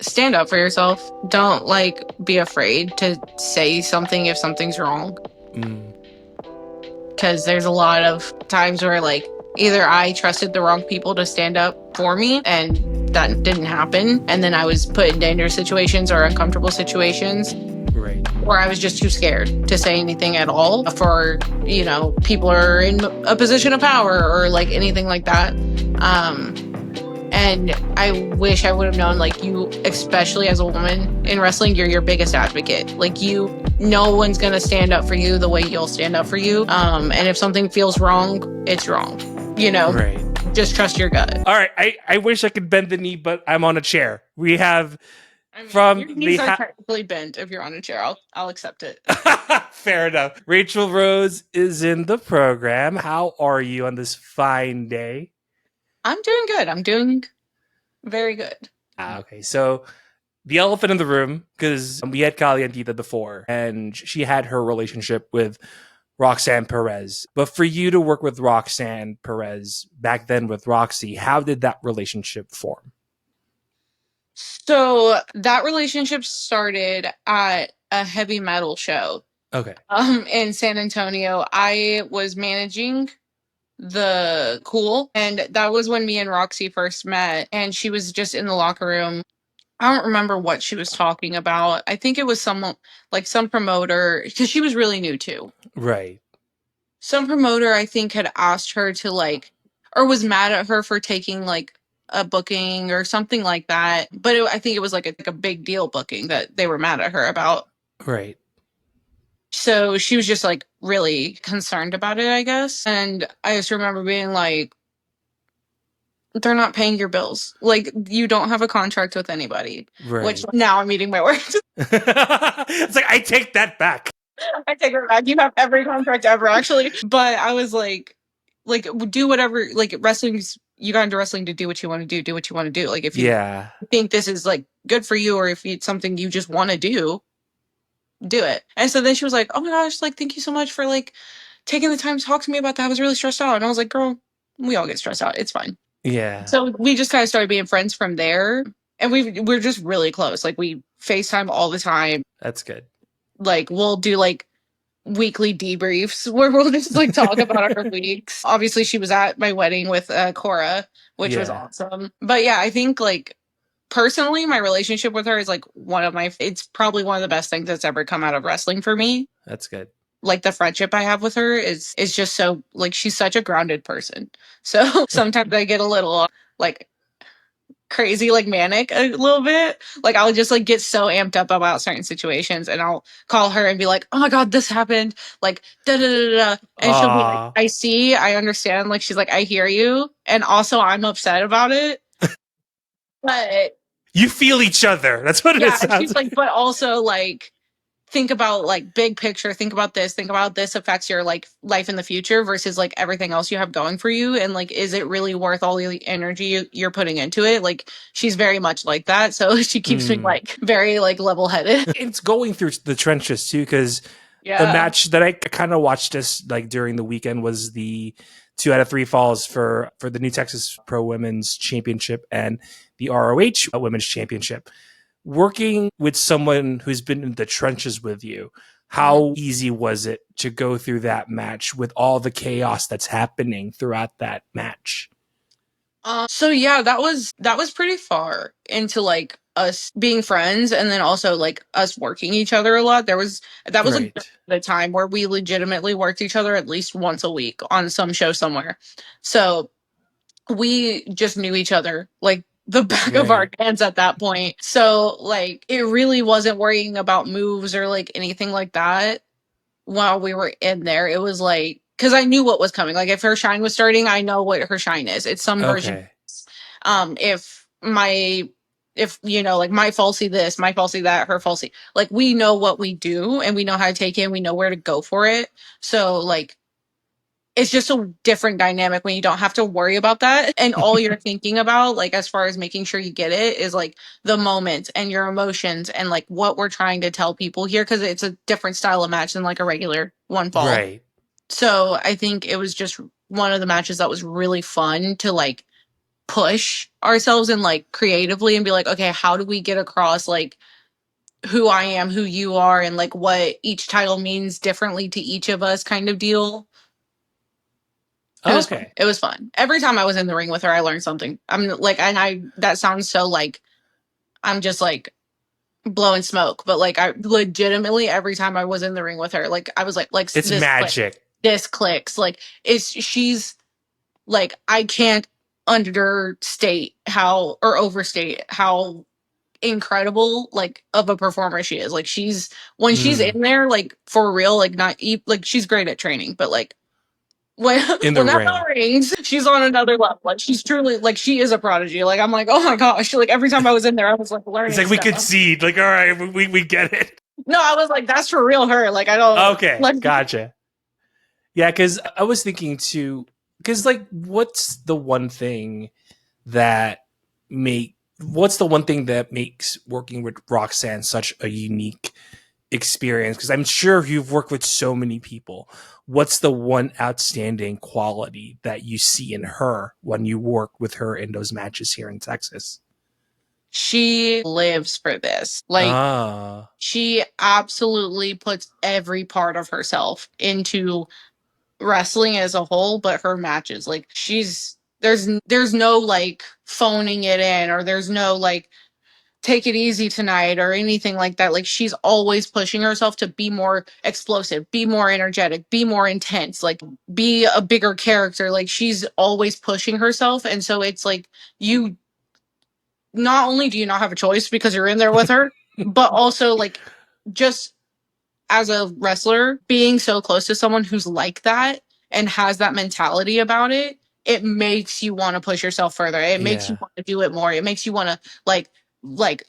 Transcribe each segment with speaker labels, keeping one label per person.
Speaker 1: stand up for yourself. Don't like be afraid to say something if something's wrong. Because there's a lot of times where like either I trusted the wrong people to stand up for me and that didn't happen, and then I was put in dangerous situations or uncomfortable situations.
Speaker 2: Right.
Speaker 1: Or I was just too scared to say anything at all for, you know, people are in a position of power or like anything like that. And I wish I would have known, like, you, especially as a woman in wrestling, you're your biggest advocate. Like, no one's going to stand up for you the way you'll stand up for you. And if something feels wrong, it's wrong, you know?
Speaker 2: Right.
Speaker 1: Just trust your gut.
Speaker 2: All right. I wish I could bend the knee, but I'm on a chair. We have from
Speaker 1: your knees are technically bent. If you're on a chair, I'll accept it.
Speaker 2: Fair enough. Raychell Rose is in the program. How are you on this fine day?
Speaker 1: I'm doing good. I'm doing very good.
Speaker 2: Okay, so the elephant in the room, because we had Calientita before, and she had her relationship with Roxanne Perez. But for you to work with Roxanne Perez back then with Rok-C, how did that relationship form?
Speaker 1: So that relationship started at a heavy metal show.
Speaker 2: Okay.
Speaker 1: In San Antonio. I was managing the Cool, and that was when me and Rok-C first met, and she was just in the locker room. I don't remember what she was talking about. I think it was someone, like some promoter, because she was really new too.
Speaker 2: Right.
Speaker 1: Some promoter, I think, had asked her to like, or was mad at her for taking like a booking or something like that. But I think it was like a big deal booking that they were mad at her about.
Speaker 2: Right.
Speaker 1: So she was just like really concerned about it, I guess. And I just remember being like, they're not paying your bills. Like, you don't have a contract with anybody.
Speaker 2: Right.
Speaker 1: Which now I'm eating my words.
Speaker 2: It's like, I take that back.
Speaker 1: I take it back. You have every contract ever, actually. But I was like, do whatever. Like, you got into wrestling to do what you want to do what you want to do. Like, if you think this is like good for you, or if it's something you just want to do it. And so then she was like, oh my gosh, like, thank you so much for like taking the time to talk to me about that. I was really stressed out. And I was like, girl, we all get stressed out. It's fine.
Speaker 2: Yeah.
Speaker 1: So we just kind of started being friends from there. And we're just really close. Like, we FaceTime all the time.
Speaker 2: That's good.
Speaker 1: Like, we'll do like weekly debriefs where we'll just like talk about our weeks. Obviously, she was at my wedding with Cora, which was awesome. But yeah, I think like personally, my relationship with her is like it's probably one of the best things that's ever come out of wrestling for me.
Speaker 2: That's good.
Speaker 1: Like, the friendship I have with her is just so, like, she's such a grounded person. So sometimes I get a little like crazy, like manic a little bit. Like, I'll just like get so amped up about certain situations, and I'll call her and be like, oh my god, this happened, like da da da da, and she'll be like, I understand. Like, she's like, I hear you, and also I'm upset about it. But
Speaker 2: you feel each other. That's what it sounds
Speaker 1: she's like, but also like, think about like big picture, think about this affects your like life in the future versus like everything else you have going for you, and like, is it really worth all the energy you're putting into it? Like, she's very much like that, so she keeps me like very like level-headed.
Speaker 2: It's going through the trenches too, because the match that I kind of watched this like during the weekend was the 2 out of 3 falls for the New Texas Pro Women's Championship and the ROH Women's Championship. Working with someone who's been in the trenches with you, how easy was it to go through that match with all the chaos that's happening throughout that match?
Speaker 1: So yeah, that was pretty far into like us being friends, and then also like us working each other a lot. That was like the time where we legitimately worked each other at least once a week on some show somewhere. So we just knew each other like the back of our hands at that point. So like, it really wasn't worrying about moves or like anything like that while we were in there. It was like, because I knew what was coming. Like, if her shine was starting, I know what her shine is. It's some version. If you know, like, my falsy this, my falsy that, her falsy, like, we know what we do and we know how to take it and we know where to go for it. So like, it's just a different dynamic when you don't have to worry about that. And all you're thinking about, like, as far as making sure you get it, is like the moment and your emotions and like what we're trying to tell people here. Cause it's a different style of match than like a regular one fall.
Speaker 2: Right.
Speaker 1: So I think it was just one of the matches that was really fun to like push ourselves and like creatively and be like, okay, how do we get across like who I am, who you are, and like what each title means differently to each of us kind of deal. It was fun.
Speaker 2: Okay.
Speaker 1: It was fun. Every time I was in the ring with her, I learned something. I'm like, and I, that sounds so like, I'm just like blowing smoke, but like I legitimately, every time I was in the ring with her, like I was like
Speaker 2: It's magic.
Speaker 1: this clicks. Like she's like, I can't understate how or overstate how incredible like of a performer she is. Like she's when she's in there, like for real, like not like she's great at training, but like when
Speaker 2: In the
Speaker 1: when that bell
Speaker 2: ring.
Speaker 1: rings, she's on another level. Like she's truly like she is a prodigy. Like I'm like, oh my gosh. Like every time I was in there, I was like
Speaker 2: It's
Speaker 1: learning
Speaker 2: like we
Speaker 1: stuff.
Speaker 2: concede. Like, all right, we get it.
Speaker 1: No, I was like, that's for real her. Like I don't
Speaker 2: Okay,
Speaker 1: like
Speaker 2: gotcha. Yeah, because I was thinking too, because like, that what's the one thing that makes working with Roxanne such a unique experience? Because I'm sure you've worked with so many people. What's the one outstanding quality that you see in her when you work with her in those matches here in Texas?
Speaker 1: she lives for this. Like she absolutely puts every part of herself into wrestling as a whole, but her matches, like there's no like phoning it in, or there's no like take it easy tonight or anything like that. Like she's always pushing herself to be more explosive, be more energetic, be more intense, like be a bigger character. Like she's always pushing herself. And so it's like you not only do you not have a choice because you're in there with her, but also like just as a wrestler, being so close to someone who's like that and has that mentality about it, it makes you want to push yourself further. It makes you
Speaker 2: Yeah.
Speaker 1: want to do it more. It makes you want to like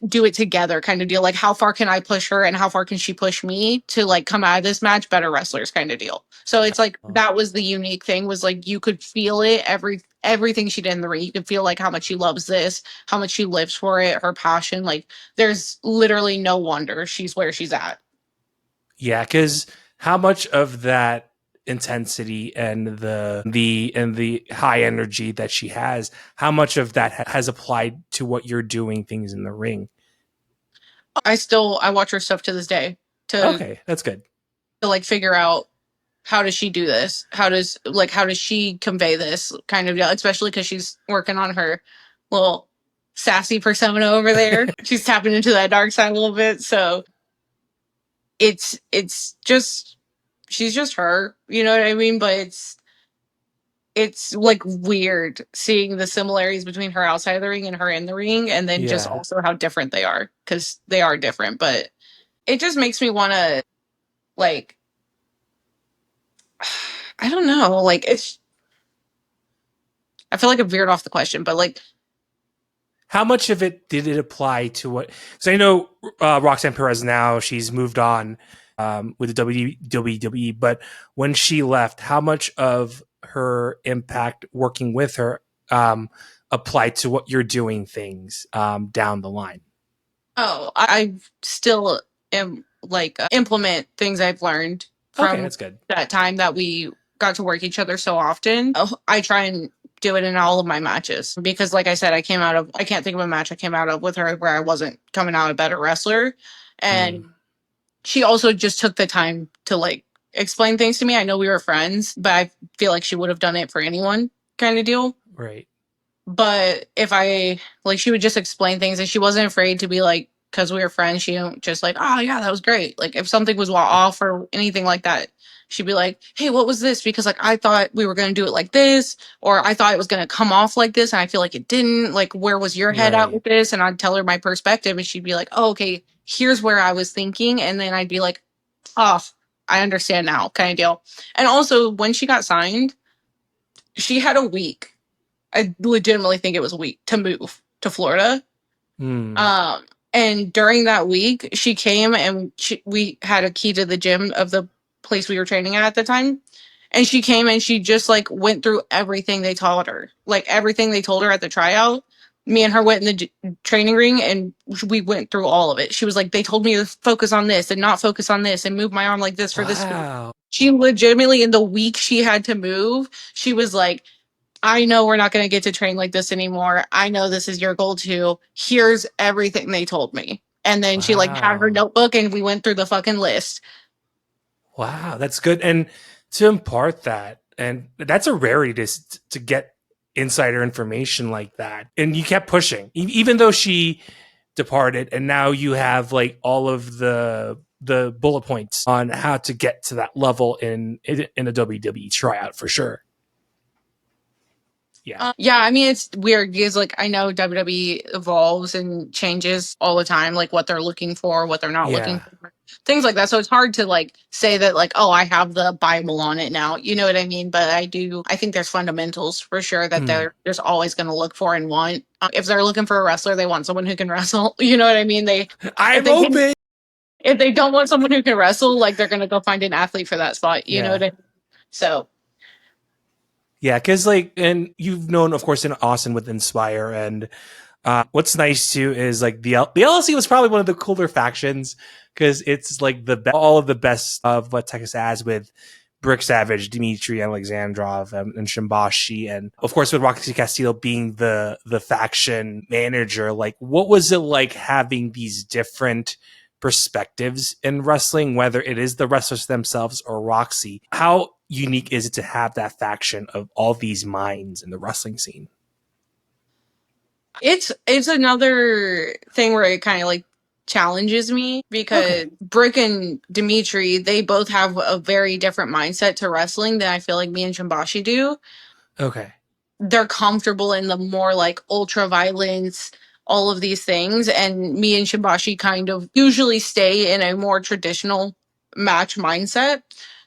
Speaker 1: do it together kind of deal. Like how far can I push her and how far can she push me to like come out of this match better wrestlers kind of deal. So it's like that was the unique thing, was like you could feel it everything she did in the ring. You could feel like how much she loves this, how much she lives for it, her passion. Like there's literally no wonder she's where she's at.
Speaker 2: Yeah, because how much of that intensity and the high energy that she has, how much of that has applied to what you're doing things in the ring?
Speaker 1: I watch her stuff to this day to
Speaker 2: Okay, that's good.
Speaker 1: like figure out how does she do this? How does she convey this kind of deal? Especially because she's working on her little sassy persona over there. She's tapping into that dark side a little bit. So it's just she's just her, you know what I mean? But it's like weird seeing the similarities between her outside of the ring and her in the ring, and then just
Speaker 2: Yeah.
Speaker 1: also how different they are, because they are different. But it just makes me want to like I don't know, like it's I feel like I'm veered off the question, but like
Speaker 2: How much of it did it apply to what? Because I know Roxanne Perez now, she's moved on with the WWE, but when she left, how much of her impact working with her applied to what you're doing things down the line?
Speaker 1: oh, I still am like implement things I've learned
Speaker 2: Okay,
Speaker 1: from
Speaker 2: that's good.
Speaker 1: that time that we got to work each other so often. Oh, I try and do it in all of my matches because, like I said, I can't think of a match I came out of with her where I wasn't coming out a better wrestler.
Speaker 2: Mm,
Speaker 1: And she also just took the time to like explain things to me. I know we were friends, but I feel like she would have done it for anyone kind of deal.
Speaker 2: right.
Speaker 1: But if I like, she would just explain things, and she wasn't afraid to be like, because we were friends, she don't just like, oh yeah, that was great. Like if something was off or anything like that, she'd be like, hey, what was this? Because like I thought we were gonna do it like this, or I thought it was gonna come off like this, and I feel like it didn't. Like where was your head at
Speaker 2: Right.
Speaker 1: with this? And I'd tell her my perspective, and she'd be like, oh okay, here's where I was thinking, and then I'd be like, oh, I understand now, kind of deal. And also when she got signed, she had a week. I legitimately think it was a week to move to Florida.
Speaker 2: Mm,
Speaker 1: Um, and during that week, she came and we had a key to the gym of the place we were training at the time. And she came and she just like went through everything they taught her, like everything they told her at the tryout. Me and her went in the training ring and we went through all of it. She was like, they told me to focus on this and not focus on this and move my arm like this for this.
Speaker 2: wow.
Speaker 1: She legitimately, in the week she had to move, she was like, I know we're not going to get to train like this anymore. I know this is your goal too. Here's everything they told me. And then she like had her
Speaker 2: Wow.
Speaker 1: notebook and we went through the fucking list.
Speaker 2: Wow, that's good. And to impart that, and that's a rarity to get insider information like that. And you kept pushing, even though she departed, and now you have like all of the bullet points on how to get to that level in a WWE tryout for sure. Yeah.
Speaker 1: Yeah, I mean it's weird because like I know WWE evolves and changes all the time, like what they're looking for, what they're not looking
Speaker 2: Yeah.
Speaker 1: for, things like that. So it's hard to like say that like, oh, I have the Bible on it now. You know what I mean? But I do. I think there's fundamentals for sure that they're just always going to look for and want. If they're looking for a wrestler, they want someone who can wrestle. You know what I mean? They if
Speaker 2: I'm
Speaker 1: they can,
Speaker 2: open.
Speaker 1: if they don't want someone who can wrestle, like they're going to go find an athlete for that spot. You know what
Speaker 2: Yeah.
Speaker 1: I mean? So
Speaker 2: Yeah, because like, and you've known, of course, in Austin with Inspire, and what's nice too is like the LLC was probably one of the cooler factions because it's like all of the best of what Texas has with Brick Savage, Dmitry Alexandrov, and Shimbashi, and of course with Roxy Castillo being the faction manager. Like, what was it like having these different perspectives in wrestling, whether it is the wrestlers themselves or Roxy? How unique is it to have that faction of all these minds in the wrestling scene?
Speaker 1: it's another thing where it kind of like challenges me because
Speaker 2: Okay.
Speaker 1: Brick and Dimitri, they both have a very different mindset to wrestling than I feel like me and Shimbashi do.
Speaker 2: Okay.
Speaker 1: They're comfortable in the more like ultra violence, all of these things. And me and Shibashi kind of usually stay in a more traditional match mindset.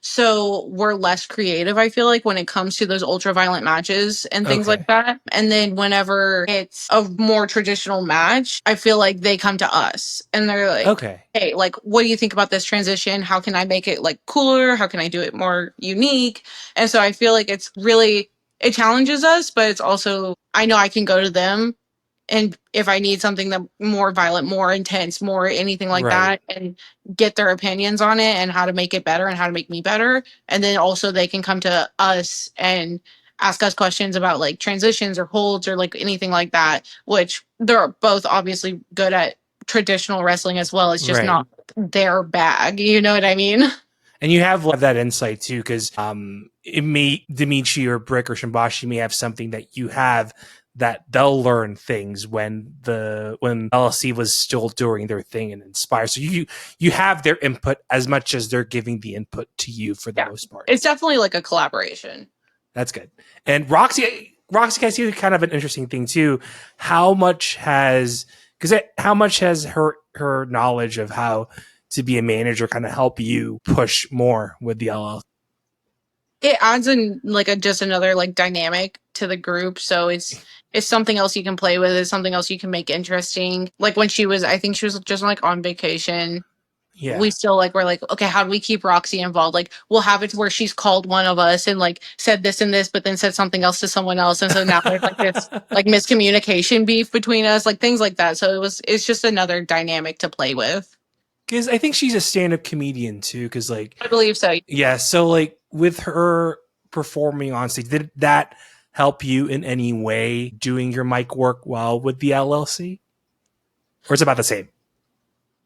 Speaker 1: So we're less creative, I feel like, when it comes to those ultra violent matches and things like
Speaker 2: Okay.
Speaker 1: that. And then whenever it's a more traditional match, I feel like they come to us and they're like,
Speaker 2: Okay.
Speaker 1: hey, like, what do you think about this transition? How can I make it like cooler? How can I do it more unique? And so I feel like it's really it challenges us, but it's also I know I can go to them and if I need something that more violent, more intense, more anything like
Speaker 2: Right.
Speaker 1: that, and get their opinions on it and how to make it better and how to make me better. And then also they can come to us and ask us questions about like transitions or holds or like anything like that, which they're both obviously good at traditional wrestling as well. It's just
Speaker 2: Right.
Speaker 1: not their bag. You know what I mean?
Speaker 2: And you have that insight too, because it may Dimitri or Brick or Shimbashi may have something that you have that they'll learn things when LLC was still doing their thing and Inspire. So you have their input as much as they're giving the input to you for the
Speaker 1: Yeah.
Speaker 2: most part.
Speaker 1: It's definitely like a collaboration.
Speaker 2: That's good. And Roxy, I see kind of an interesting thing too. How much has her knowledge of how to be a manager kind of help you push more with the LL?
Speaker 1: It adds in like a just another like dynamic to the group. So it's something else you can play with. It's something else you can make interesting. Like when she was, I think she was just like on vacation.
Speaker 2: Yeah.
Speaker 1: We still like we're like, okay, how do we keep Roxy involved? Like we'll have it where she's called one of us and like said this and this, but then said something else to someone else. And so now there's like this like miscommunication beef between us, like things like that. So it's just another dynamic to play with.
Speaker 2: Because I think she's a stand-up comedian too. Because like,
Speaker 1: I believe so.
Speaker 2: yeah, so like with her performing on stage, did that help you in any way doing your mic work while with the LLC, or it's about the same?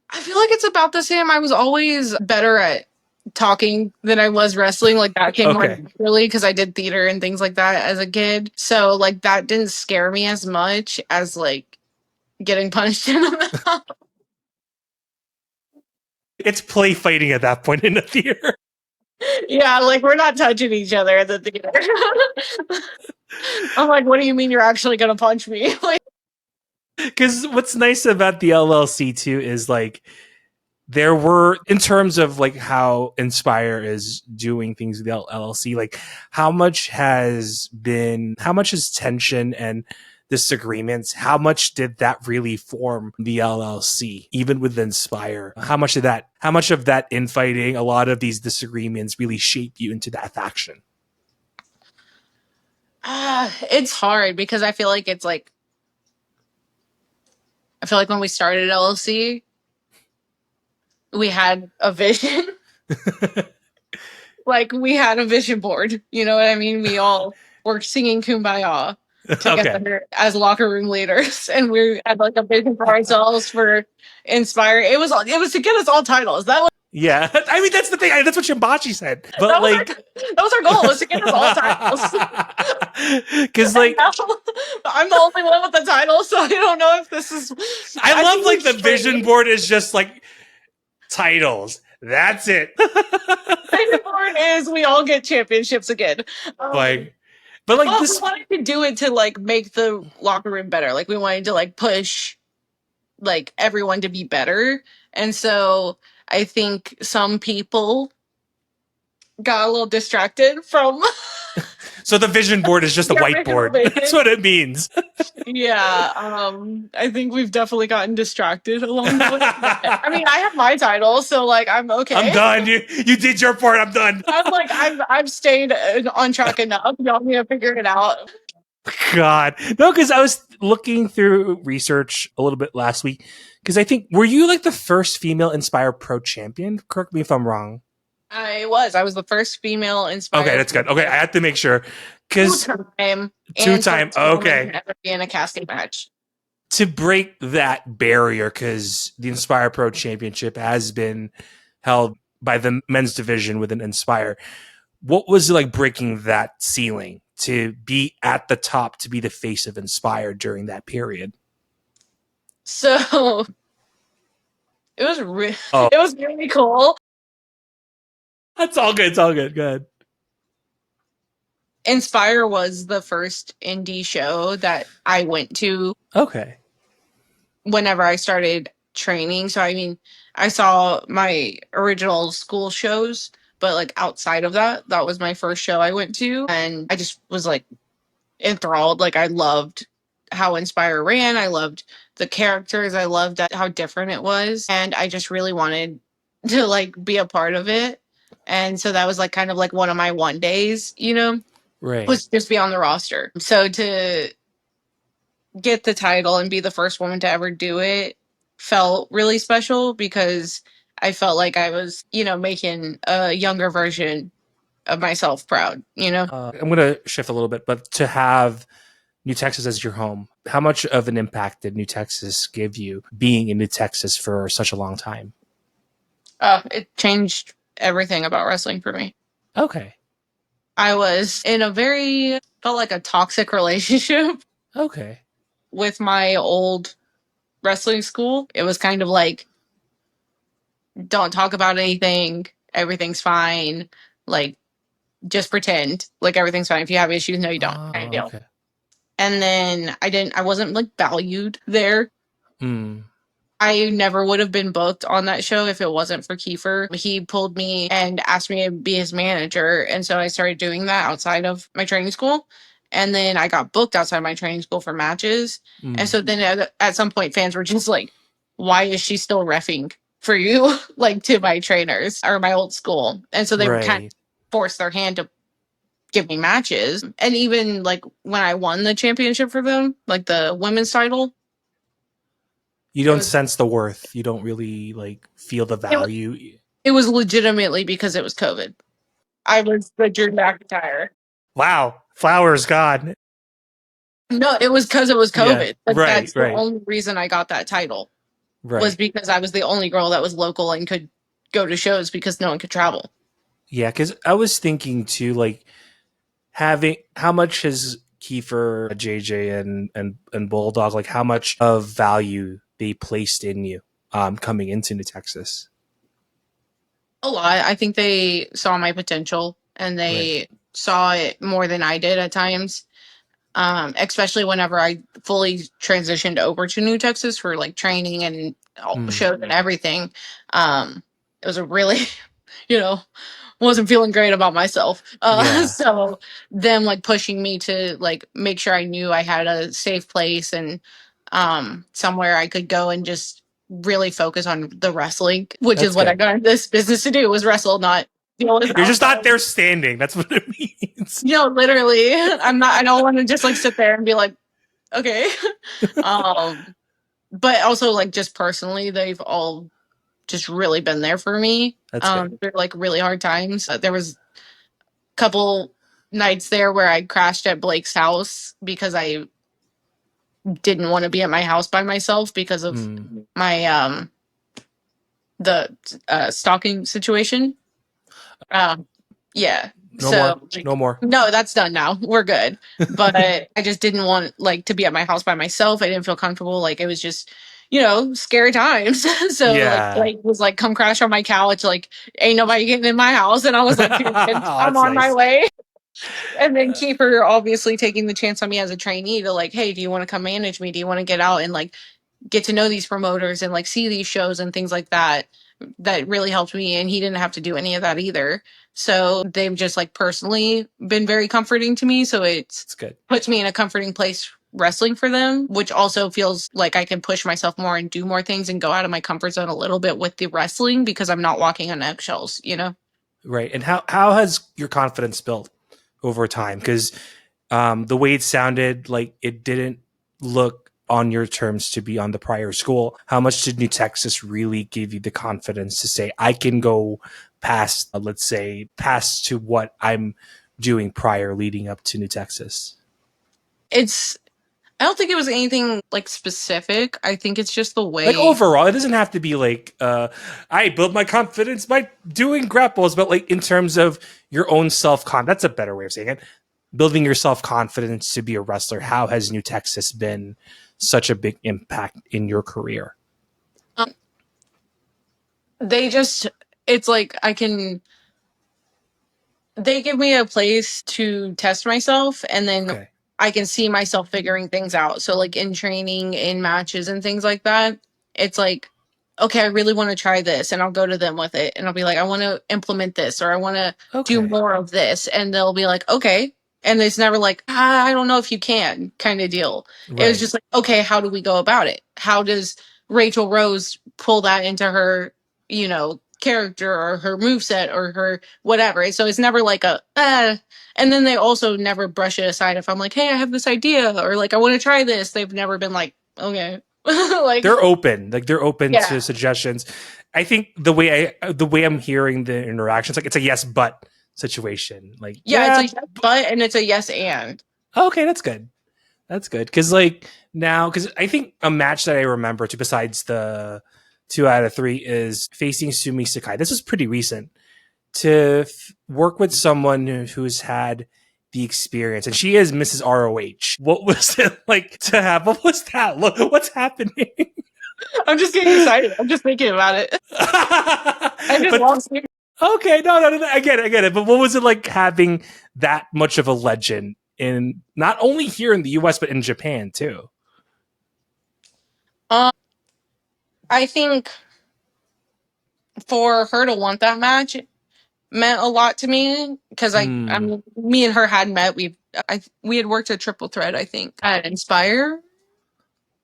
Speaker 1: I feel like it's about the same. I was always better at talking than I was wrestling. Like that came more
Speaker 2: Okay.
Speaker 1: naturally because I did theater and things like that as a kid. So like that didn't scare me as much as like getting punched in the mouth.
Speaker 2: It's play fighting at that point in the theater.
Speaker 1: Yeah, like we're not touching each other at the theater. I'm like, what do you mean you're actually gonna punch me? Like,
Speaker 2: Because what's nice about the LLC too is like there were in terms of like how Inspire is doing things with the LLC, like how much is tension and disagreements, how much did that really form the LLC even with Inspire? How much of that infighting, a lot of these disagreements really shape you into that faction?
Speaker 1: it's hard because I feel like it's like I feel like when we started LLC, we had a vision. Like we had a vision board. You know what I mean? We all were singing Kumbaya
Speaker 2: Okay.
Speaker 1: together as locker room leaders, and we had like a vision for ourselves for Inspire. It was to get us all titles. That was
Speaker 2: Yeah, I mean that's the thing. That's what Shimbachi said. But like,
Speaker 1: that was our goal, was to get us all titles.
Speaker 2: because
Speaker 1: And
Speaker 2: like
Speaker 1: now I'm the only one with the title, so I don't know if this is.
Speaker 2: I love
Speaker 1: think
Speaker 2: like the
Speaker 1: it's
Speaker 2: vision board is just like titles. That's it.
Speaker 1: vision board is we all get championships again.
Speaker 2: Like, but like
Speaker 1: Well, we
Speaker 2: this.
Speaker 1: wanted to do it to like make the locker room better. Like we wanted to like push like everyone to be better. And so I think some people got a little distracted from
Speaker 2: So the vision board is just a
Speaker 1: the original
Speaker 2: whiteboard. That's
Speaker 1: vision.
Speaker 2: what it means.
Speaker 1: Yeah, I think we've definitely gotten distracted along the way. But, I mean, I have my title, so like I'm
Speaker 2: I'm
Speaker 1: okay.
Speaker 2: done. You did your part. I'm done.
Speaker 1: I'm like I've stayed on track enough. Y'all need to figure it out.
Speaker 2: God, no, because I was looking through research a little bit last week. Because I think were you like the first female Inspire Pro champion? Correct me if I'm wrong.
Speaker 1: I was the first female inspired.
Speaker 2: Okay, that's good. Okay, I have to make sure because
Speaker 1: two-time
Speaker 2: two-time.
Speaker 1: woman
Speaker 2: Okay,
Speaker 1: to ever be in a casting match.
Speaker 2: to break that barrier, because the Inspire Pro Championship has been held by the men's division within Inspire. What was it like breaking that ceiling to be at the top, to be the face of Inspire during that period?
Speaker 1: So it was
Speaker 2: Oh,
Speaker 1: it was really cool.
Speaker 2: that's all good. It's all good. Good.
Speaker 1: Inspire was the first indie show that I went to
Speaker 2: Okay.
Speaker 1: whenever I started training. So I mean, I saw my original school shows, but like outside of that, that was my first show I went to, and I just was like enthralled. Like I loved how Inspire ran. I loved the characters. I loved how different it was, and I just really wanted to like be a part of it. And so that was like kind of like one of my one days,
Speaker 2: Right.
Speaker 1: was just be on the roster. So to get the title and be the first woman to ever do it felt really special because I felt like I was, making a younger version of myself proud,
Speaker 2: I'm going to shift a little bit, but to have New Texas as your home, how much of an impact did New Texas give you being in New Texas for such a long time?
Speaker 1: It changed everything about wrestling for me.
Speaker 2: Okay.
Speaker 1: I was in felt like a toxic relationship
Speaker 2: Okay.
Speaker 1: with my old wrestling school. It was kind of like, don't talk about anything, everything's fine. Like, just pretend like everything's fine. If you have issues, no, you don't.
Speaker 2: Oh,
Speaker 1: Kind of deal.
Speaker 2: okay.
Speaker 1: And then I wasn't like valued there.
Speaker 2: Mm.
Speaker 1: I never would have been booked on that show if it wasn't for Kiefer. He pulled me and asked me to be his manager. And so I started doing that outside of my training school. And then I got booked outside my training school for matches. And so then at some point, fans were just like, why is she still reffing for you? Like to my trainers or my old school. And so they would kind of force their hand to give me matches. And even like when I won the championship for them, like the women's title,
Speaker 2: you don't sense the worth. You don't really like feel the value.
Speaker 1: It was legitimately because it was COVID. I was the Drew McIntyre.
Speaker 2: Wow. Flowers, God.
Speaker 1: No, it was because it was COVID.
Speaker 2: Yeah,
Speaker 1: Like that's the
Speaker 2: right.
Speaker 1: only reason I got that title.
Speaker 2: Right.
Speaker 1: Was because I was the only girl that was local and could go to shows because no one could travel.
Speaker 2: Yeah, because I was thinking too, like having how much has Kiefer, JJ, and Bulldog, like how much of value they placed in you coming into New Texas?
Speaker 1: A lot. I think they saw my potential and they saw it more than I did at times. Especially whenever I fully transitioned over to New Texas for like training and shows and everything. It was a really, wasn't feeling great about myself. So them like pushing me to like make sure I knew I had a safe place and somewhere I could go and just really focus on the wrestling, which is what I got in this business to do, was wrestle, not
Speaker 2: You're just not there standing. That's what it means.
Speaker 1: Literally. I don't want to just like sit there and be like, okay. But also like just personally, they've all just really been there for me. They're like really hard times. There was a couple nights there where I crashed at Blake's house because I didn't want to be at my house by myself because of my the stalking situation. Um, yeah.
Speaker 2: No more.
Speaker 1: So like,
Speaker 2: No more.
Speaker 1: no, that's done now. We're good. But I just didn't want like to be at my house by myself. I didn't feel comfortable. Like it was just, scary times. So
Speaker 2: Yeah.
Speaker 1: like was like, come crash on my couch. Like ain't nobody getting in my house. And I was like, I'm
Speaker 2: That's
Speaker 1: on my
Speaker 2: nice.
Speaker 1: way. And then keep her obviously taking the chance on me as a trainee to like, hey, do you want to come manage me? Do you want to get out and like get to know these promoters and like see these shows and things like that? That really helped me, and he didn't have to do any of that either. So they've just like personally been very comforting to me. So
Speaker 2: It's good.
Speaker 1: puts me in a comforting place wrestling for them, which also feels like I can push myself more and do more things and go out of my comfort zone a little bit with the wrestling because I'm not walking on eggshells,
Speaker 2: Right. And how has your confidence built over time? Because the way it sounded, like it didn't look on your terms to be on the prior school. How much did New Texas really give you the confidence to say, I can go past, let's say, past to what I'm doing prior leading up to New Texas?
Speaker 1: I don't think it was anything like specific. I think it's just the
Speaker 2: Like
Speaker 1: way.
Speaker 2: overall, it doesn't have to be like I build my confidence by doing grapples, but like in terms of your own self-confidence, that's a better way of saying it. Building your self-confidence to be a wrestler. How has New Texas been such a big impact in your career?
Speaker 1: They just, it's like they give me a place to test myself, and then
Speaker 2: Okay.
Speaker 1: I can see myself figuring things out. So like in training, in matches and things like that, it's like, okay, I really want to try this, and I'll go to them with it and I'll be like, I want to implement this, or I want to do
Speaker 2: Okay.
Speaker 1: more of this, and they'll be like, okay. And it's never like, I don't know if you can kind of deal. It was
Speaker 2: Right.
Speaker 1: just like, okay, how do we go about it? How does Raychell Rose pull that into her, character or her moveset or her whatever? So it's never like and then they also never brush it aside if I'm like, hey, I have this idea, or like I want to try this. They've never been like, okay. Like,
Speaker 2: They're open. Like they're open
Speaker 1: yeah.
Speaker 2: to suggestions. I think the way I'm hearing the interactions, like it's a yes but situation. Like,
Speaker 1: Yeah, it's a
Speaker 2: yeah,
Speaker 1: yes but and it's a yes and.
Speaker 2: okay, that's good. That's good. Cause like now, cause I think a match that I remember too, besides the 2 out of 3, is facing Sumi Sakai. This was pretty recent. To work with someone who's had the experience, and she is Mrs. ROH. What was it like to have? What was that? Look, what's happening?
Speaker 1: I'm just getting excited. I'm just thinking about it. I just
Speaker 2: But
Speaker 1: lost you.
Speaker 2: okay, no, I get it. But what was it like having that much of a legend in not only here in the U.S. but in Japan too?
Speaker 1: I think for her to want that match meant a lot to me because I
Speaker 2: Hmm.
Speaker 1: mean, me and her had met. We had worked a triple threat, I think, at Inspire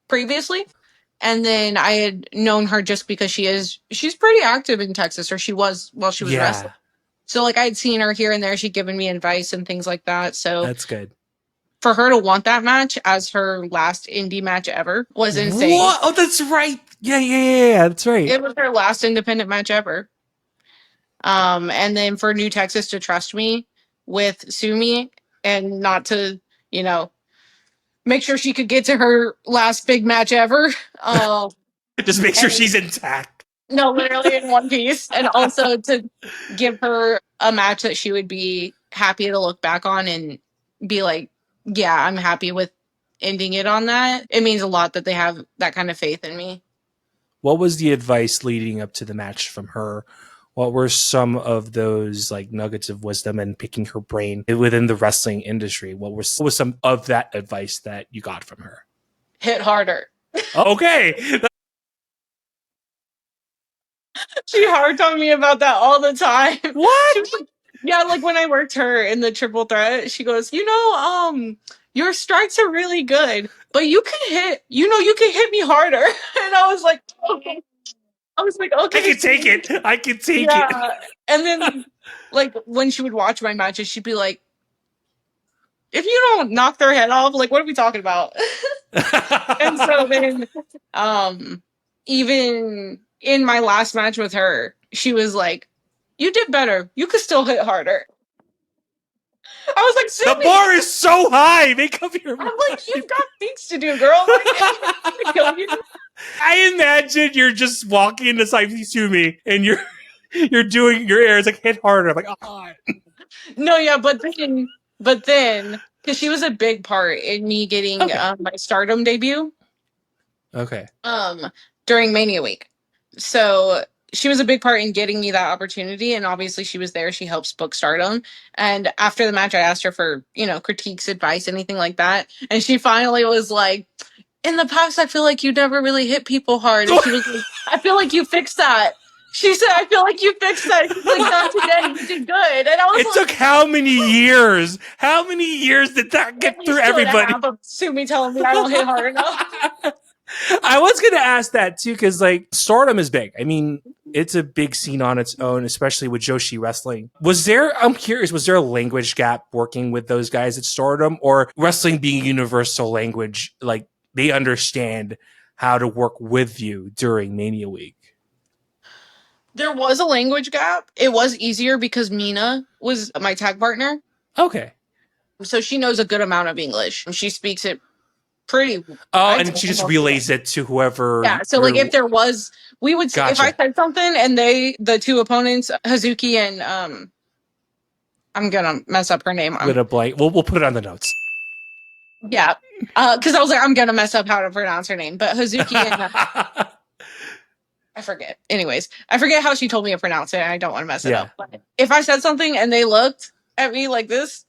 Speaker 1: previously. And then I had known her just because she's pretty active in Texas, or she was while she was wrestling.
Speaker 2: Yeah,
Speaker 1: So like I'd seen her here and there, she'd given me advice and things like that. So
Speaker 2: that's good.
Speaker 1: for her to want that match as her last indie match ever was insane.
Speaker 2: What? Oh, that's right. Yeah. That's right.
Speaker 1: It was her last independent match ever. And then for New Texas to trust me with Sumi and not to, you know, make sure she could get to her last big match ever. Um,
Speaker 2: Just make sure
Speaker 1: and
Speaker 2: she's intact.
Speaker 1: no, literally in one piece. And also to give her a match that she would be happy to look back on and be like, yeah, I'm happy with ending it on that. It means a lot that they have that kind of faith in me.
Speaker 2: What was the advice leading up to the match from her? What were some of those like nuggets of wisdom and picking her brain within the wrestling industry? What was some of that advice that you got from her?
Speaker 1: Hit harder.
Speaker 2: Oh, okay.
Speaker 1: She hard on me about that all the time.
Speaker 2: What?
Speaker 1: She was like, yeah, like when I worked her in the triple threat, she goes, your strikes are really good, but you can hit me harder. And I was like, okay. I was like,
Speaker 2: I
Speaker 1: okay,
Speaker 2: can take
Speaker 1: sweetie.
Speaker 2: it. I can take it.
Speaker 1: Yeah. And then like when she would watch my matches, she'd be like, if you don't knock their head off, like what are we talking about? And so then even in my last match with her, she was like, you did better. You could still hit harder. I was like,
Speaker 2: The
Speaker 1: Sumi,
Speaker 2: bar is so high. Make up your
Speaker 1: I'm
Speaker 2: mind.
Speaker 1: like, you've got things to do, girl. Like, I'm gonna kill you.
Speaker 2: I imagine you're just walking beside Sumi and you're doing your air. It's like hit harder. I'm like, oh.
Speaker 1: No, yeah, but then, because she was a big part in me getting
Speaker 2: Okay.
Speaker 1: my Stardom debut
Speaker 2: Okay.
Speaker 1: um during Mania Week. So she was a big part in getting me that opportunity, and obviously she was there. She helps book Stardom. And after the match, I asked her for critiques, advice, anything like that, and she finally was like, "In the past, I feel like you never really hit people hard." And she was like, "I feel like you fixed that." She said, "I feel like you fixed that." She's like, "Not today. You did good." And I was
Speaker 2: It
Speaker 1: like,
Speaker 2: took how many years? How many years did that
Speaker 1: at
Speaker 2: get through
Speaker 1: least two and a
Speaker 2: everybody?
Speaker 1: half of Sumi telling me I don't hit hard enough.
Speaker 2: I was going to ask that too, because like Stardom is big. I mean, it's a big scene on its own, especially with Joshi wrestling. I'm curious, was there a language gap working with those guys at Stardom, or wrestling being a universal language, like they understand how to work with you during Mania Week?
Speaker 1: There was a language gap. It was easier because Mina was my tag partner.
Speaker 2: Okay.
Speaker 1: So she knows a good amount of English. She speaks it pretty.
Speaker 2: Oh,
Speaker 1: I'd
Speaker 2: and
Speaker 1: say
Speaker 2: she just
Speaker 1: almost
Speaker 2: relays it to whoever
Speaker 1: yeah. So like
Speaker 2: you're.
Speaker 1: if there was, we would if I
Speaker 2: Gotcha.
Speaker 1: said something and the two opponents, Hazuki and I'm gonna mess up her name.
Speaker 2: With a blank. We'll put it on the notes.
Speaker 1: Yeah, because I was like I'm gonna mess up how to pronounce her name, but Hazuki and I forget. Anyways, I forget how she told me to pronounce it. And I don't want to mess it
Speaker 2: Yeah.
Speaker 1: up. But if I said something and they looked at me like this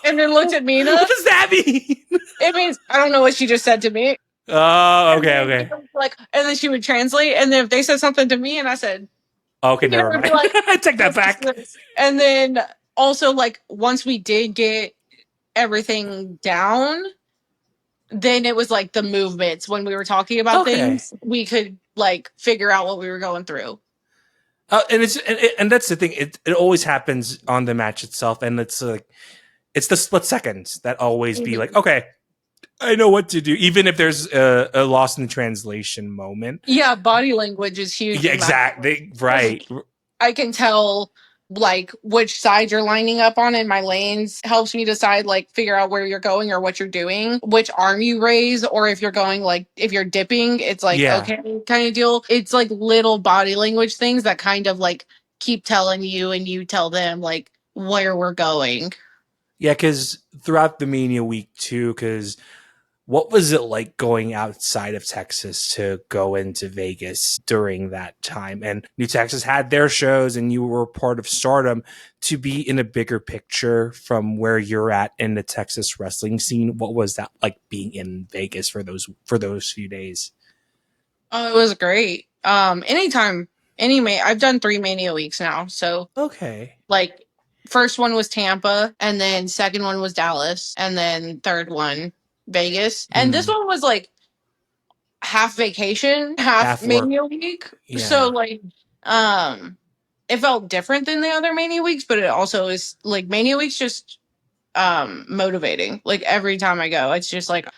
Speaker 1: and then looked at Mina,
Speaker 2: What does that mean?
Speaker 1: it means I don't know what she just said to me.
Speaker 2: Oh,
Speaker 1: And
Speaker 2: okay,
Speaker 1: then
Speaker 2: okay.
Speaker 1: and then she would translate. And then if they said something to me and I said,
Speaker 2: Okay,
Speaker 1: Mina
Speaker 2: never
Speaker 1: would be
Speaker 2: mind.
Speaker 1: like,
Speaker 2: I take that
Speaker 1: this, this,
Speaker 2: back.
Speaker 1: this. And then also like once we did get everything down, then it was like the movements when we were talking about
Speaker 2: Okay.
Speaker 1: things, we could like figure out what we were going through.
Speaker 2: And that's the thing. It always happens on the match itself, and it's like it's the split seconds that always be like,
Speaker 1: Mhm.
Speaker 2: okay, I know what to do, even if there's a lost in translation moment.
Speaker 1: Yeah, body language is huge
Speaker 2: Yeah,
Speaker 1: in that.
Speaker 2: exactly. Right.
Speaker 1: I can tell like which side you're lining up on in my lanes helps me decide like figure out where you're going or what you're doing, which arm you raise, or if you're going like if you're dipping, it's like
Speaker 2: Yeah.
Speaker 1: okay kind of deal. It's like little body language things that kind of like keep telling you and you tell them like where we're going.
Speaker 2: Yeah, because throughout the Mania week too, because what was it like going outside of Texas to go into Vegas during that time? And New Texas had their shows and you were part of Stardom. To be in a bigger picture from where you're at in the Texas wrestling scene, what was that like being in Vegas for those few days?
Speaker 1: Oh, it was great. Anytime, I've done 3 Mania weeks now. So
Speaker 2: Okay.
Speaker 1: like first one was Tampa, and then second one was Dallas, and then third one Vegas. And this
Speaker 2: Mm,
Speaker 1: one was like half vacation, half
Speaker 2: half work.
Speaker 1: Mania week. So
Speaker 2: Yeah.
Speaker 1: like it felt different than the other Mania weeks, but it also is like Mania weeks just motivating. Like every time I go, it's just like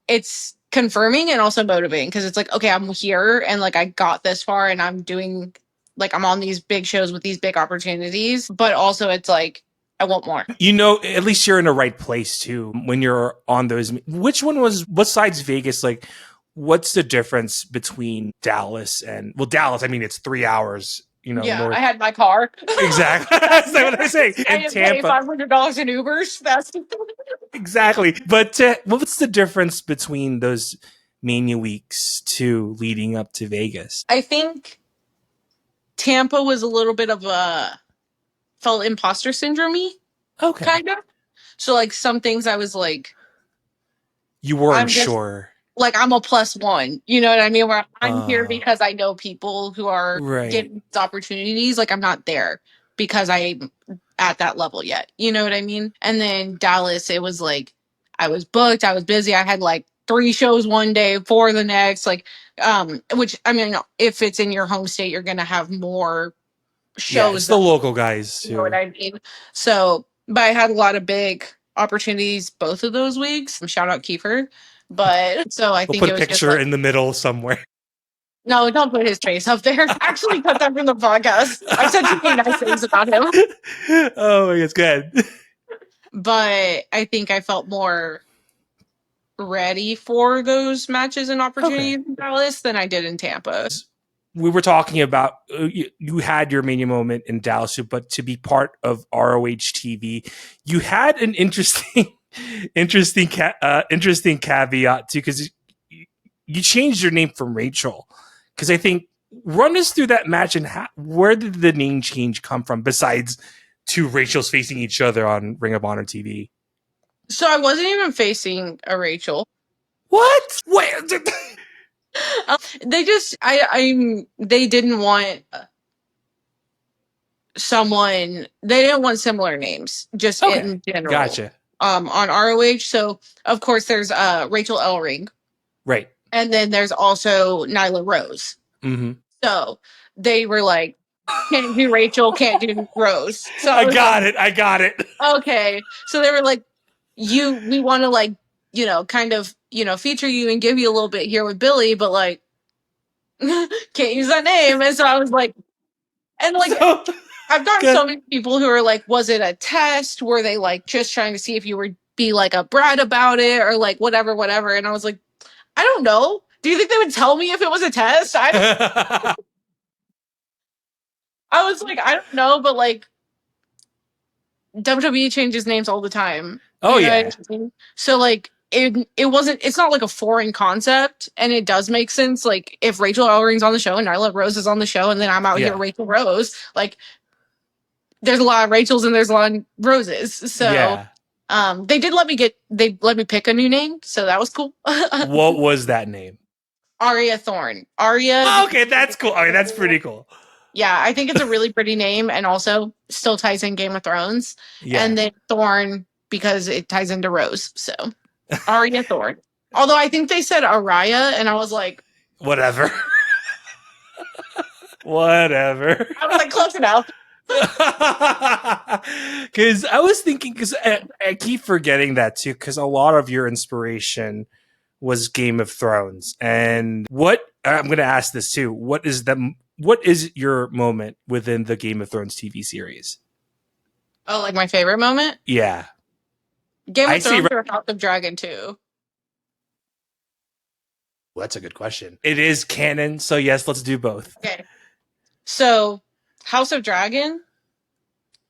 Speaker 1: it's confirming and also motivating because it's like okay, I'm here and like I got this far and I'm doing like I'm on these big shows with these big opportunities, but also it's like I want more.
Speaker 2: At least you're in the right place too when you're on those. Which one was, besides Vegas, like, what's the difference between Dallas and, well, Dallas, I mean, it's 3 hours,
Speaker 1: Yeah, I
Speaker 2: north.
Speaker 1: had my car.
Speaker 2: Exactly. That's what I say.
Speaker 1: I
Speaker 2: And
Speaker 1: didn't pay
Speaker 2: Tampa.
Speaker 1: $500 in Ubers. That's
Speaker 2: Exactly. But what's the difference between those Mania weeks two leading up to Vegas?
Speaker 1: I think Tampa was a little bit of a felt imposter syndrome
Speaker 2: Okay.
Speaker 1: kind of. So like some things I was like,
Speaker 2: You weren't
Speaker 1: I'm just
Speaker 2: sure.
Speaker 1: like I'm a plus one. You know what I mean? Where I'm here
Speaker 2: Uh,
Speaker 1: because I know people who are
Speaker 2: right.
Speaker 1: getting these opportunities. Like I'm not there because I'm at that level yet. You know what I mean? And then Dallas, it was like I was booked, I was busy, I had like 3 shows one day, 4 the next, like which I mean if it's in your home state, you're gonna have more
Speaker 2: Yeah,
Speaker 1: shows
Speaker 2: it's the
Speaker 1: that
Speaker 2: local guys
Speaker 1: you know what
Speaker 2: too.
Speaker 1: I mean? So, but I had a lot of big opportunities both of those weeks. Shout out Kiefer. But so I
Speaker 2: We'll
Speaker 1: think
Speaker 2: put
Speaker 1: it
Speaker 2: a
Speaker 1: was just
Speaker 2: picture
Speaker 1: like,
Speaker 2: in the middle somewhere.
Speaker 1: No, don't put his face up there. Actually, cut that from the podcast. I've said too many nice things about him.
Speaker 2: Oh, it's good.
Speaker 1: But I think I felt more ready for those matches and opportunities in Dallas than I did in Tampa.
Speaker 2: We were talking about you had your Mania moment in Dallas, but to be part of ROH TV, you had an interesting caveat too, because you changed your name from Raychell. Because I think run us through that match and where did the name change come from? Besides two Rachels facing each other on Ring of Honor TV.
Speaker 1: So I wasn't even facing a Raychell.
Speaker 2: What? Wait.
Speaker 1: They just they didn't want someone. They didn't want similar names just in general.
Speaker 2: Gotcha.
Speaker 1: On ROH, so of course there's Rachel Ellering,
Speaker 2: right,
Speaker 1: and then there's also Nyla Rose.
Speaker 2: Mm-hmm.
Speaker 1: So they were like, can't do Rachel, can't do Rose. So
Speaker 2: I got it.
Speaker 1: Okay, so they were like, we want to like kind of feature you and give you a little bit here with Billy, but like can't use that name. And so I was like, and like I've gotten so many people who are like, was it a test? Were they like just trying to see if you would be like a brat about it or like whatever. And I was like, I don't know. Do you think they would tell me if it was a test? I was like, I don't know, but like WWE changes names all the time.
Speaker 2: Oh yeah.
Speaker 1: So like it's not like a foreign concept, and it does make sense. Like if Rachel Ellering's on the show and Nyla Rose is on the show, and then I'm out here Rachel Rose, like there's a lot of Rachels and there's a lot of Roses. So they let me pick a new name, so that was cool.
Speaker 2: What was that name?
Speaker 1: Aria Thorne. Aria.
Speaker 2: Oh, okay, that's cool. Okay, that's pretty cool.
Speaker 1: Yeah, I think it's a really pretty name, and also still ties in Game of Thrones. Yeah. And then Thorne because it ties into Rose. So Aria Thorne. Although I think they said Araya, and I was like,
Speaker 2: whatever. Whatever.
Speaker 1: I was like, close enough.
Speaker 2: Because I was thinking, because I keep forgetting that too, because a lot of your inspiration was Game of Thrones. And what I'm going to ask this too: what is your moment within the Game of Thrones TV series?
Speaker 1: Oh, like my favorite moment?
Speaker 2: Yeah,
Speaker 1: Game of Thrones or House of Dragon 2?
Speaker 2: Well, that's a good question. It is canon, so yes, let's do both.
Speaker 1: Okay. So, House of Dragon,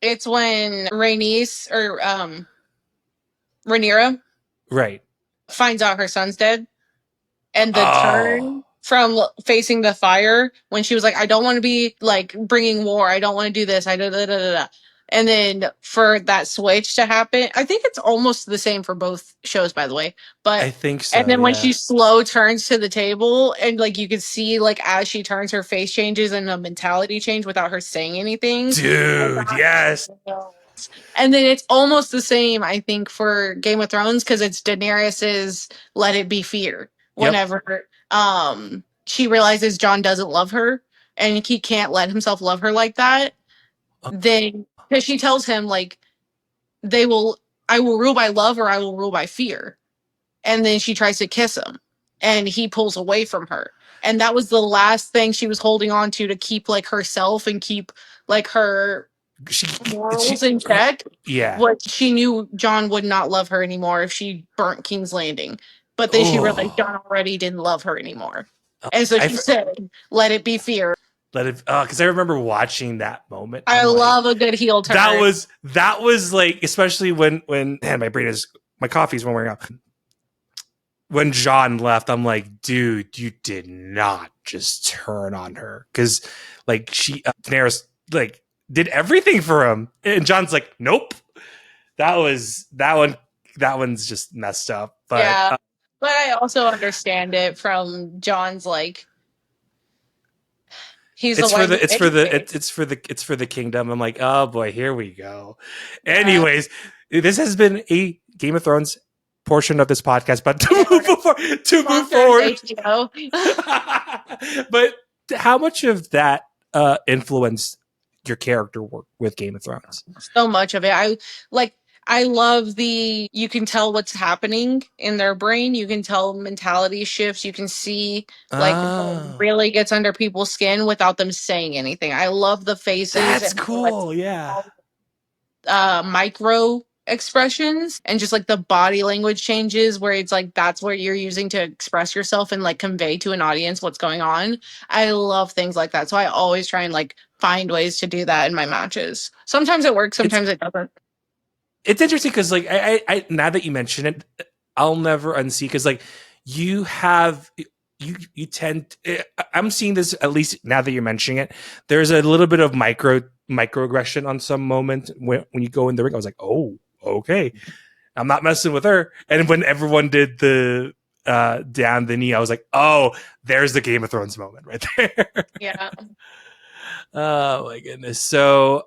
Speaker 1: it's when Rhaenys or Rhaenyra finds out her son's dead. And the turn from facing the fire when she was like, I don't want to be like bringing war. I don't want to do this. And then for that switch to happen, I think it's almost the same for both shows, by the way. But
Speaker 2: I think so.
Speaker 1: And then when she slow turns to the table, and like you could see, like as she turns, her face changes and a mentality change without her saying anything.
Speaker 2: Dude, yes.
Speaker 1: And then it's almost the same, I think, for Game of Thrones because it's Daenerys's "Let it be fear." Whenever she realizes Jon doesn't love her and he can't let himself love her like that, then because she tells him like I will rule by love or I will rule by fear. And then she tries to kiss him and he pulls away from her. And that was the last thing she was holding on to keep like herself and keep like her morals in check.
Speaker 2: Yeah.
Speaker 1: What she knew Jon would not love her anymore if she burnt King's Landing. But then she realized Jon already didn't love her anymore. And so she said, let it be fear.
Speaker 2: Let it, because I remember watching that moment.
Speaker 1: I love a good heel turn.
Speaker 2: That was like, especially when man, my coffee's one wearing out. When Jon left, I'm like, dude, you did not just turn on her. Because like Daenerys like did everything for him. And Jon's like, nope. That one's just messed up. But
Speaker 1: yeah. But I also understand it from Jon's like
Speaker 2: it's for the kingdom. I'm like, oh boy, here we go. Anyways, this has been a Game of Thrones portion of this podcast, but to move forward. But how much of that influenced your character work with Game of Thrones?
Speaker 1: So much of it. I love you can tell what's happening in their brain. You can tell mentality shifts. You can see like what really gets under people's skin without them saying anything. I love the faces
Speaker 2: That's
Speaker 1: and what
Speaker 2: cool. Yeah.
Speaker 1: micro expressions and just like the body language changes where it's like that's what you're using to express yourself and like convey to an audience what's going on. I love things like that. So I always try and like find ways to do that in my matches. Sometimes it works, sometimes it doesn't.
Speaker 2: It's interesting because like I now that you mention it, I'll never unsee because like you have you tend I'm seeing this at least now that you're mentioning it. There's a little bit of microaggression on some moment when you go in the ring. I was like, oh, okay, I'm not messing with her. And when everyone did the down the knee, I was like, oh, there's the Game of Thrones moment right there.
Speaker 1: Yeah.
Speaker 2: Oh my goodness. So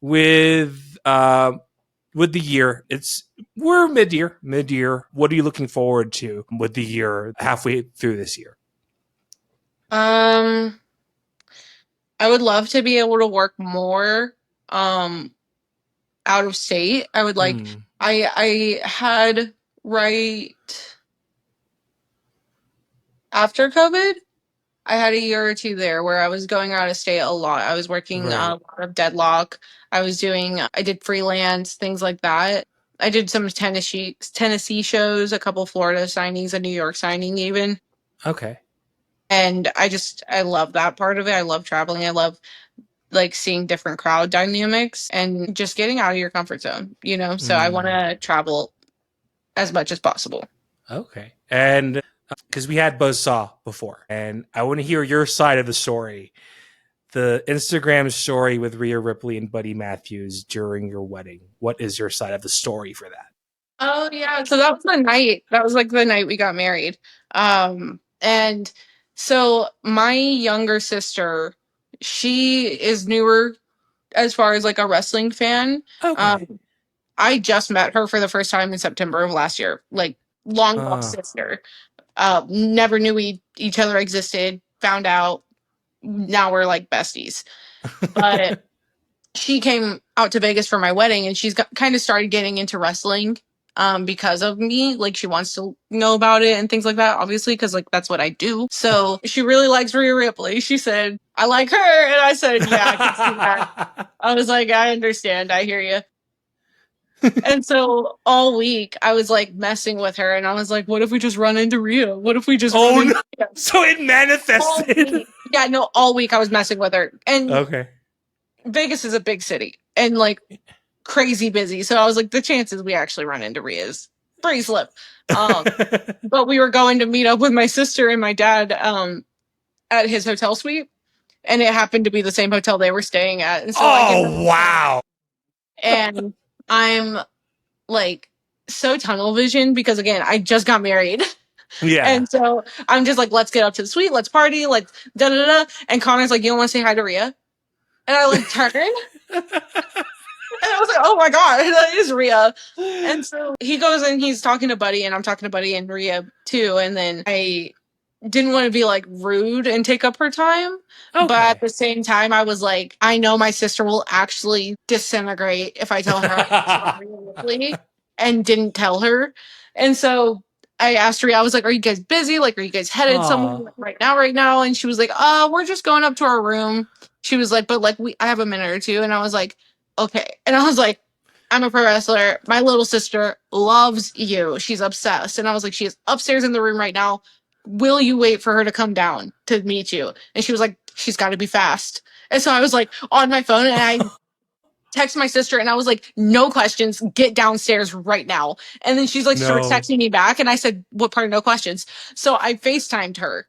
Speaker 2: with with the year, we're mid year. What are you looking forward to with the year halfway through this year?
Speaker 1: I would love to be able to work more um out of state. I would like I had right after COVID, I had a year or two there where I was going out of state a lot. I was working a lot of deadlock. I did freelance, things like that. I did some Tennessee shows, a couple Florida signings, a New York signing even.
Speaker 2: Okay.
Speaker 1: And I love that part of it. I love traveling. I love like seeing different crowd dynamics and just getting out of your comfort zone, you know? So I want to travel as much as possible.
Speaker 2: Okay. And because we had Buzzsaw before, and I want to hear your side of the story. The Instagram story with Rhea Ripley and Buddy Matthews during your wedding. What is your side of the story for that?
Speaker 1: Oh yeah, so that was the night. That was like the night we got married. And so my younger sister, she is newer as far as like a wrestling fan.
Speaker 2: Okay.
Speaker 1: I just met her for the first time in September of last year. Like long lost sister. Never knew each other existed. Found out now we're like besties. But she came out to Vegas for my wedding and kind of started getting into wrestling because of me. Like she wants to know about it and things like that, obviously, because like that's what I do. So she really likes Rhea Ripley. She said, I like her. And I said, yeah, I can see that. I was like, I understand. I hear you. And so all week I was like messing with her and I was like, what if we just run into Rhea? What if we just run into Rhea?
Speaker 2: So it manifested.
Speaker 1: Yeah, no, all week I was messing with her. And
Speaker 2: okay.
Speaker 1: Vegas is a big city and like crazy busy. So I was like, the chances we actually run into Rhea is pretty slim. But we were going to meet up with my sister and my dad at his hotel suite. And it happened to be the same hotel they were staying at. And so
Speaker 2: wow.
Speaker 1: And I'm like so tunnel vision because again, I just got married.
Speaker 2: Yeah.
Speaker 1: And so I'm just like, let's get up to the suite, let's party, let's da da da. And Connor's like, you don't want to say hi to Rhea? And I like turn. And I was like, oh my God, that is Rhea. And so he goes and he's talking to Buddy, and I'm talking to Buddy and Rhea too. And then I didn't want to be like rude and take up her time. Okay. But at the same time, I was like, I know my sister will actually disintegrate if I tell her and didn't tell her. And so I asked Rhea, I was like, are you guys busy? Like, are you guys headed somewhere right now? And she was like, we're just going up to our room. She was like, but like, I have a minute or two. And I was like, okay. And I was like, I'm a pro wrestler. My little sister loves you. She's obsessed. And I was like, she is upstairs in the room right now. Will you wait for her to come down to meet you? And she was like, she's got to be fast. And so I was like on my phone and I text my sister and I was like, no questions, get downstairs right now. And then she's like, starts texting me back. And I said, what part of no questions? So I FaceTimed her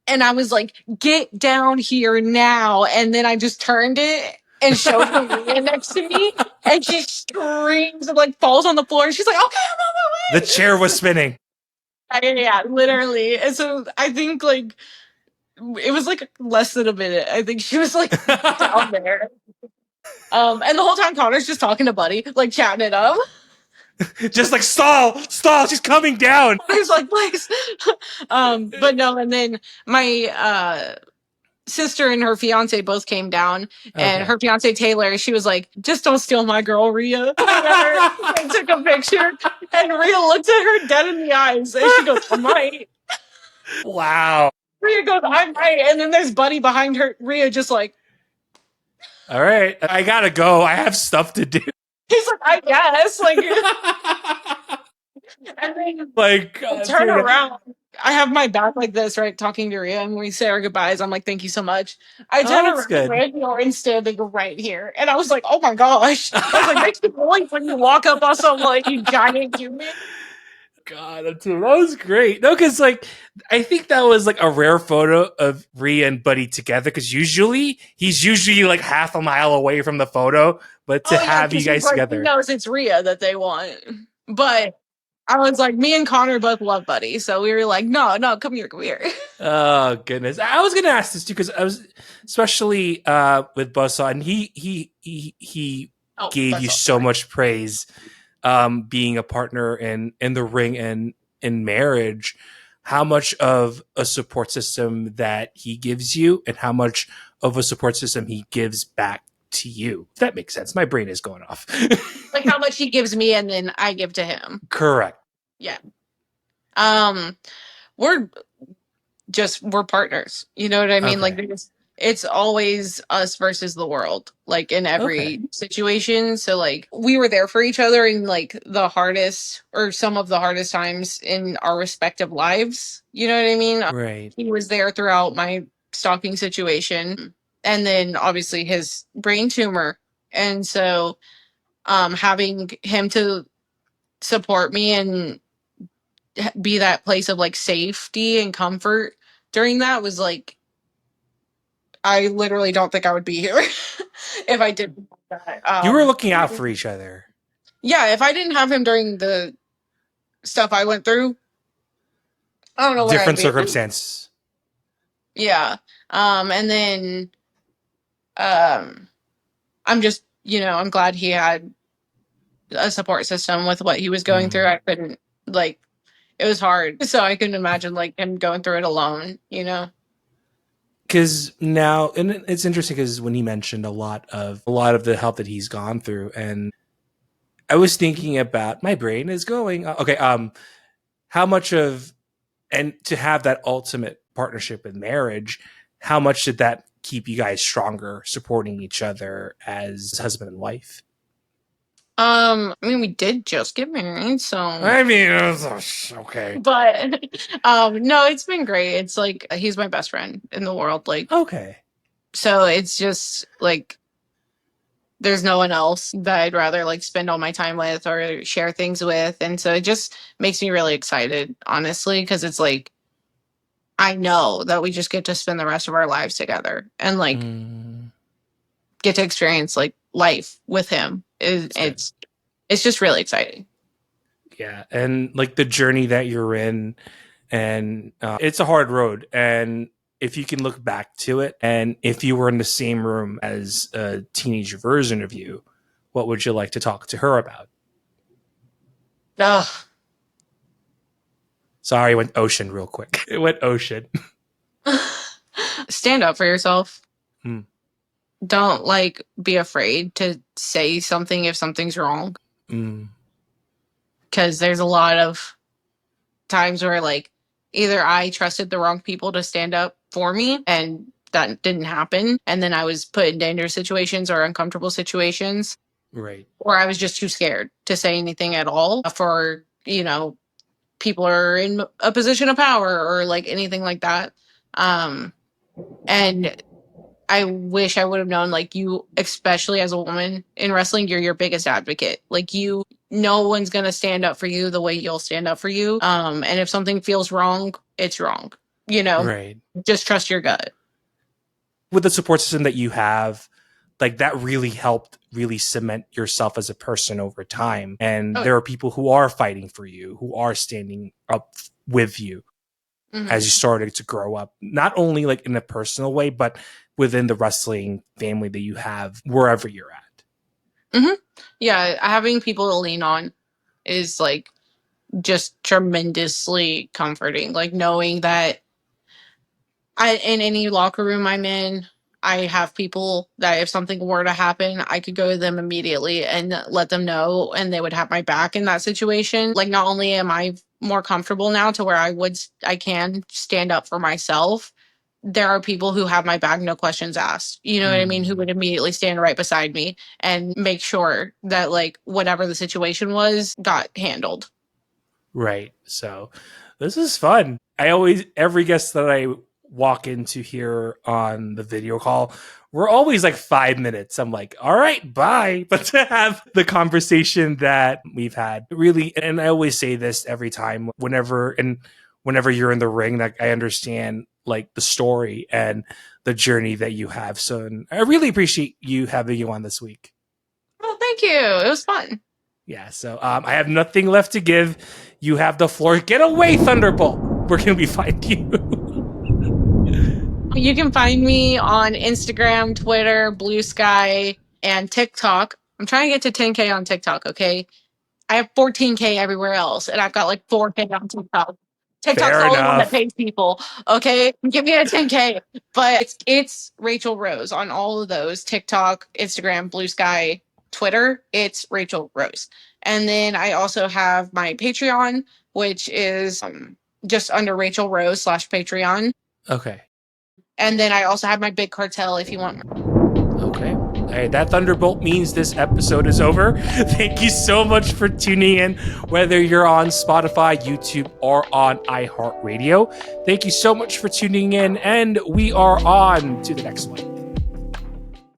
Speaker 1: and I was like, get down here now. And then I just turned it and showed her Rhea next to me. And she screams and like falls on the floor. And she's like, okay, I'm on my way.
Speaker 2: The chair was spinning.
Speaker 1: Yeah, literally. And so I think like it was like less than a minute. I think she was like down there. And the whole time Connor's just talking to Buddy, like chatting it up.
Speaker 2: Just like stall, she's coming down.
Speaker 1: He's like, please. But no, and then my sister and her fiance both came down, and her fiance Taylor, she was like, "Just don't steal my girl, Rhea." They took a picture, and Rhea looked at her dead in the eyes, and she goes, "I might."
Speaker 2: Wow.
Speaker 1: Rhea goes, "I might," and then there's Buddy behind her. Rhea just like,
Speaker 2: "All right, I gotta go. I have stuff to do."
Speaker 1: He's like, "I guess," like, and then
Speaker 2: like
Speaker 1: turn around. I have my back like this, right, talking to Rhea, and we say our goodbyes. I'm like, "Thank you so much." I turn around, Randy Orton's standing right here, and I was like, "Oh my gosh!" I was like, "Makes me noise when you walk up on some like you giant human."
Speaker 2: God, that was great. No, because like I think that was like a rare photo of Rhea and Buddy together. Because he's usually like half a mile away from the photo, but to have you guys together,
Speaker 1: he knows it's Rhea that they want. But I was like, me and Connor both love Buddy, so we were like, no, come here.
Speaker 2: Oh goodness, I was gonna ask this too because I was especially with Buzzsaw, and he gave you so much praise. Being a partner in the ring and in marriage, how much of a support system that he gives you and how much of a support system he gives back to you. If that makes sense. My brain is going off.
Speaker 1: Like how much he gives me and then I give to him.
Speaker 2: Correct.
Speaker 1: Yeah. We're partners. You know what I mean? Okay. Like it's always us versus the world, like in every situation. So like we were there for each other in like the hardest or some of the hardest times in our respective lives. You know what I mean?
Speaker 2: Right.
Speaker 1: He was there throughout my stalking situation, and then obviously his brain tumor. And so having him to support me and be that place of like safety and comfort during that was like, I literally don't think I would be here if I didn't have that.
Speaker 2: You were looking out for each other.
Speaker 1: Yeah, if I didn't have him during the stuff I went through, I don't know where
Speaker 2: different
Speaker 1: I'd be.
Speaker 2: Circumstance.
Speaker 1: Yeah. And then I'm just, I'm glad he had a support system with what he was going through. I couldn't, like, it was hard. So I couldn't imagine like him going through it alone,
Speaker 2: Because now, and it's interesting because when he mentioned a lot of the help that he's gone through, and I was thinking about my brain is going okay. How much of and to have that ultimate partnership in marriage, how much did that keep you guys stronger, supporting each other as husband and wife?
Speaker 1: I mean, we did just get married, so
Speaker 2: I mean, it was okay,
Speaker 1: but no, it's been great. It's like he's my best friend in the world, like
Speaker 2: okay.
Speaker 1: So it's just like there's no one else that I'd rather like spend all my time with or share things with, and so it just makes me really excited, honestly, because it's like I know that we just get to spend the rest of our lives together and like get to experience like life with him. It's just really exciting.
Speaker 2: Yeah, and like the journey that you're in, and it's a hard road. And if you can look back to it, and if you were in the same room as a teenage version of you, what would you like to talk to her about?
Speaker 1: Ugh.
Speaker 2: Sorry, I went ocean real quick. It went ocean.
Speaker 1: Stand up for yourself. Don't like be afraid to say something if something's wrong. Because there's a lot of times where like either I trusted the wrong people to stand up for me and that didn't happen, and then I was put in dangerous situations or uncomfortable situations,
Speaker 2: right?
Speaker 1: Or I was just too scared to say anything at all for people are in a position of power or like anything like that. And I wish I would have known, like, you, especially as a woman in wrestling, you're your biggest advocate. Like, no one's going to stand up for you the way you'll stand up for you. And if something feels wrong, it's wrong,
Speaker 2: Right.
Speaker 1: Just trust your gut.
Speaker 2: With the support system that you have, like that really helped really cement yourself as a person over time. And there are people who are fighting for you, who are standing up with you as you started to grow up, not only like in a personal way, but within the wrestling family that you have wherever you're at.
Speaker 1: Yeah, having people to lean on is like just tremendously comforting. Like knowing that in any locker room I'm in, I have people that if something were to happen, I could go to them immediately and let them know, and they would have my back in that situation. Like, not only am I more comfortable now to where I can stand up for myself, there are people who have my back, no questions asked. You know what I mean? Who would immediately stand right beside me and make sure that, like, whatever the situation was got handled.
Speaker 2: Right. So this is fun. Every guest that I walk into here on the video call, we're always like 5 minutes. I'm like, all right, bye. But to have the conversation that we've had, really, and I always say this every time, whenever you're in the ring, like, I understand like the story and the journey that you have. So I really appreciate you having you on this week.
Speaker 1: Well, thank you. It was fun.
Speaker 2: Yeah, so I have nothing left to give. You have the floor. Get away, Thunderbolt. Where can we find you?
Speaker 1: You can find me on Instagram, Twitter, Blue Sky, and TikTok. I'm trying to get to 10K on TikTok, okay? I have 14K everywhere else, and I've got like 4K on TikTok. TikTok's
Speaker 2: Fair
Speaker 1: the only one that
Speaker 2: enough.
Speaker 1: pays people, okay? Give me a 10K. But it's Raychell Rose on all of those: TikTok, Instagram, Blue Sky, Twitter. It's Raychell Rose. And then I also have my Patreon, which is just under Raychell Rose /Patreon.
Speaker 2: Okay.
Speaker 1: And then I also have my big cartel if you want.
Speaker 2: Okay. Hey, that Thunderbolt means this episode is over. Thank you so much for tuning in, whether you're on Spotify, YouTube, or on iHeartRadio. Thank you so much for tuning in, and we are on to the next one.